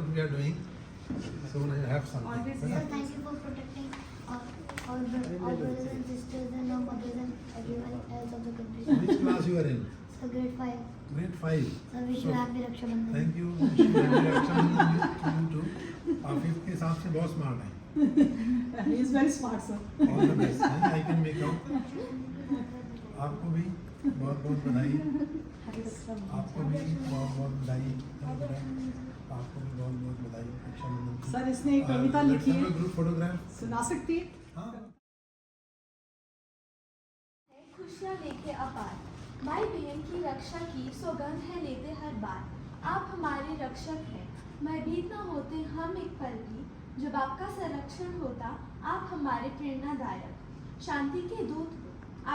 what we are doing. So you have something. Always है ना? here. Thank you for protecting all brothers and sisters and our mothers and everyone else of the country. Which class you are in? So grade 5. Grade 5. So wish you happy Raksha Bandhan. Thank you. Wish you happy Raksha Bandhan to you too. Afif के हिसाब से बहुत smart है. He is very smart, sir. All the best. I can make out. आपको भी बहुत बहुत बधाई. आपको भी बहुत बहुत बधाई. आपको भी बहुत बहुत बधाई. रक्षा बंधन की. सर इसने एक कविता लिखी है. Group photograph. सुना सकती है? हाँ. खुशियाँ लेके अपार, भाई बहन की रक्षा की सौगंध है लेते हर बार। आप हमारे रक्षक हैं, भयभीत न होते हम एक पल भी, जब आपका संरक्षण होता आप हमारे प्रेरणादायक। शांति के दूत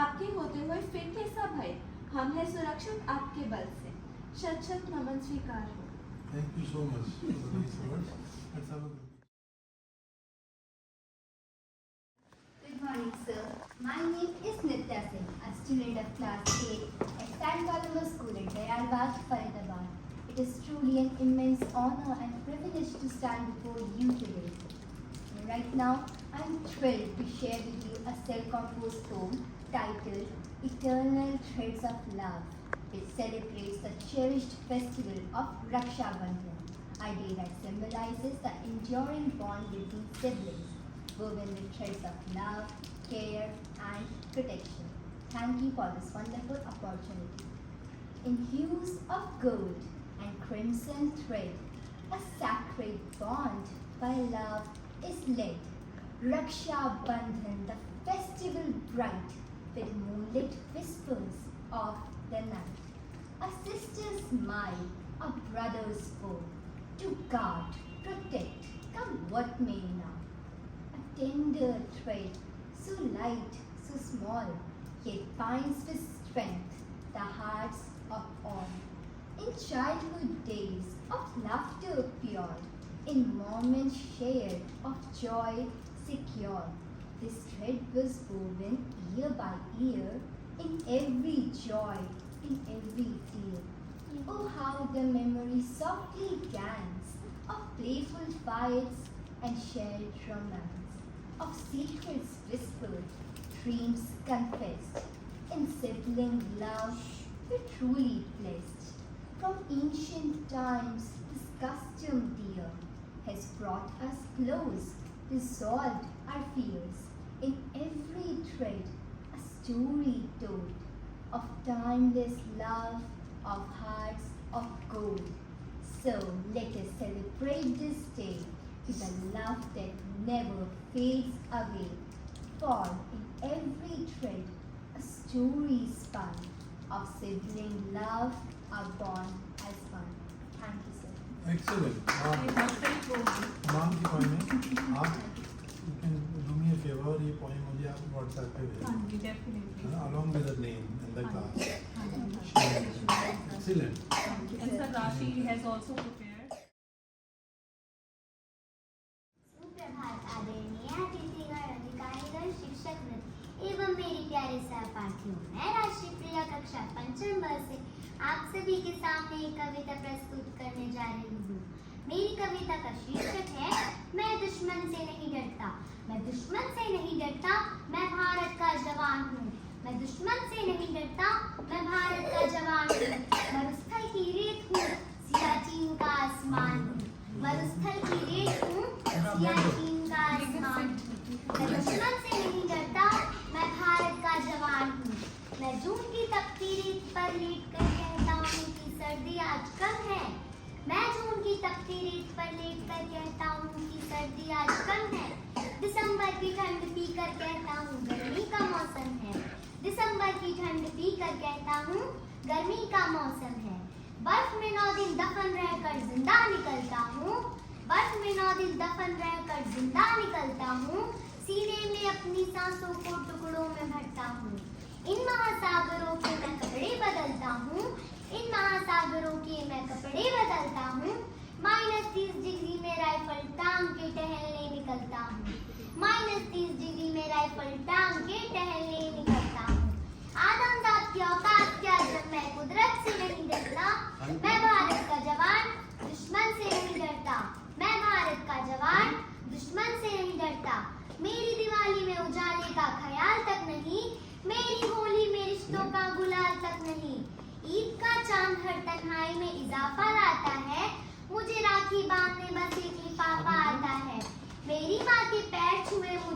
आपके होते हुए फिर कैसा भय, हम हैं सुरक्षित आपके बल से। शत शत नमन स्वीकार हो। Thank you so much for the nice words. Let's have a group. Good morning, sir. My name is Nitya Singh, a student of class 8 at San Carlos School at Dayalbagh, Faridabad. It is truly an immense honor and privilege to stand before you today. Right now, I am thrilled to share with you a self-composed poem titled Eternal Threads of Love, which celebrates the cherished festival of Raksha Bandhan, a day that symbolizes the enduring bond between siblings, woven with threads of love, care, and protection. Thank you for this wonderful opportunity. In hues of gold and crimson thread, a sacred bond by love is led. Raksha Bandhan, the festival bright, with moonlit whispers of the night. A sister's smile, a brother's fold, to guard, protect, come what may now. A tender thread, so light, so small, yet binds with strength the hearts of all. In childhood days of laughter pure, in moments shared of joy secure, this thread was woven year by year, in every joy, in every tear. Oh, how the memory softly dance of playful fights and shared romance, of secrets whispered, dreams confessed. In sibling love, we're truly blessed. From ancient times, this custom dear has brought us close, resolved our fears. In every thread, a story told of timeless love, of hearts of gold. So let us celebrate this day with a love that never fades away. For in every thread, a story spun of sibling love, are born as one. Thank you, sir. Excellent. नाम की poem है. आप you can do me a favor. ये poem मुझे आप WhatsApp पे भेजना. Definitely. Along with the name and the class. Excellent. And Sir Rashi has also prepared. सुप्रभात आदरणीय अतिथिगण, अधिकारीगण, शिक्षकगण एवं मेरी प्यारे सहपाठियों, मैं राष्ट्रप्रिया कक्षा 5वीं ब से आप सभी के सामने एक कविता प्रस्तुत करने जा रही हूँ। मेरी कविता का शीर्षक है मैं दुश्मन से नहीं डरता। मैं दुश्मन से नहीं डरता, मैं भारत का जवान हूँ। मैं दुश्मन से नहीं डरता, मैं भारत का जवान हूँ। मरुस्थल की रेत हूँ, सियाचिन का आसमान हूँ। मरुस्थल की रेत हूँ, सियाचिन का आसमान हूँ। मैं दुश्मन से नहीं डरता, मैं भारत का जवान हूँ। मैं जून की तपती रेत पर लेट कर कहता हूँ कि सर्दी आज कम है। मैं जून की तपती रेत पर लेट कर कहता हूँ कि सर्दी आज कम है। दिसंबर की ठंड पी कर कहता हूँ गर्मी का मौसम है। दिसंबर की ठंड पी कर कहता हूँ गर्मी का मौसम है। बर्फ में 9 दिन दफन रहकर जिंदा निकलता हूँ। बर्फ में 9 दिन दफन रहकर जिंदा निकलता हूँ। सीने में अपनी सांसों को टुकड़ों में भरता हूँ। इन महासागरों के मैं कपड़े बदलता हूँ। इन महासागरों के मैं कपड़े बदलता हूँ। -30 डिग्री में राइफल टांग के टहलने निकलता हूँ। -30 डिग्री में राइफल टांग के टहलने निकलता हूँ। आदमजात की औकात क्या जब मैं कुदरत से नहीं डरता। मैं भारत का जवान, दुश्मन से नहीं डरता।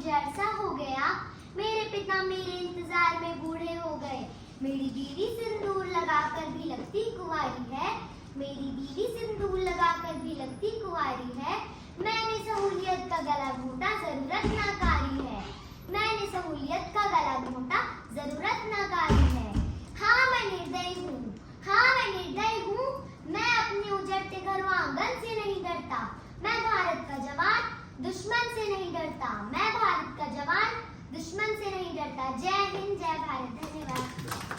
मुझे अरसा हो गया, मेरे पिता मेरे इंतजार में बूढ़े हो गए। मेरी बीवी सिंदूर लगाकर भी लगती कुंवारी है, मेरी बीवी सिंदूर लगाकर भी लगती कुंवारी है। मैंने सहूलियत का गला घोंटा, जरूरत नाकारी है, मैंने सहूलियत का गला घोंटा, जरूरत नाकारी है। हाँ मैं निर्दयी हूँ, हाँ मैं निर्दयी हूँ, मैं अपने उजड़ते घरों आंगन से नहीं डरता। मैं भारत का जवान दुश्मन से नहीं डरता, मैं भारत का जवान दुश्मन से नहीं डरता। जय हिंद, जय भारत, धन्यवाद।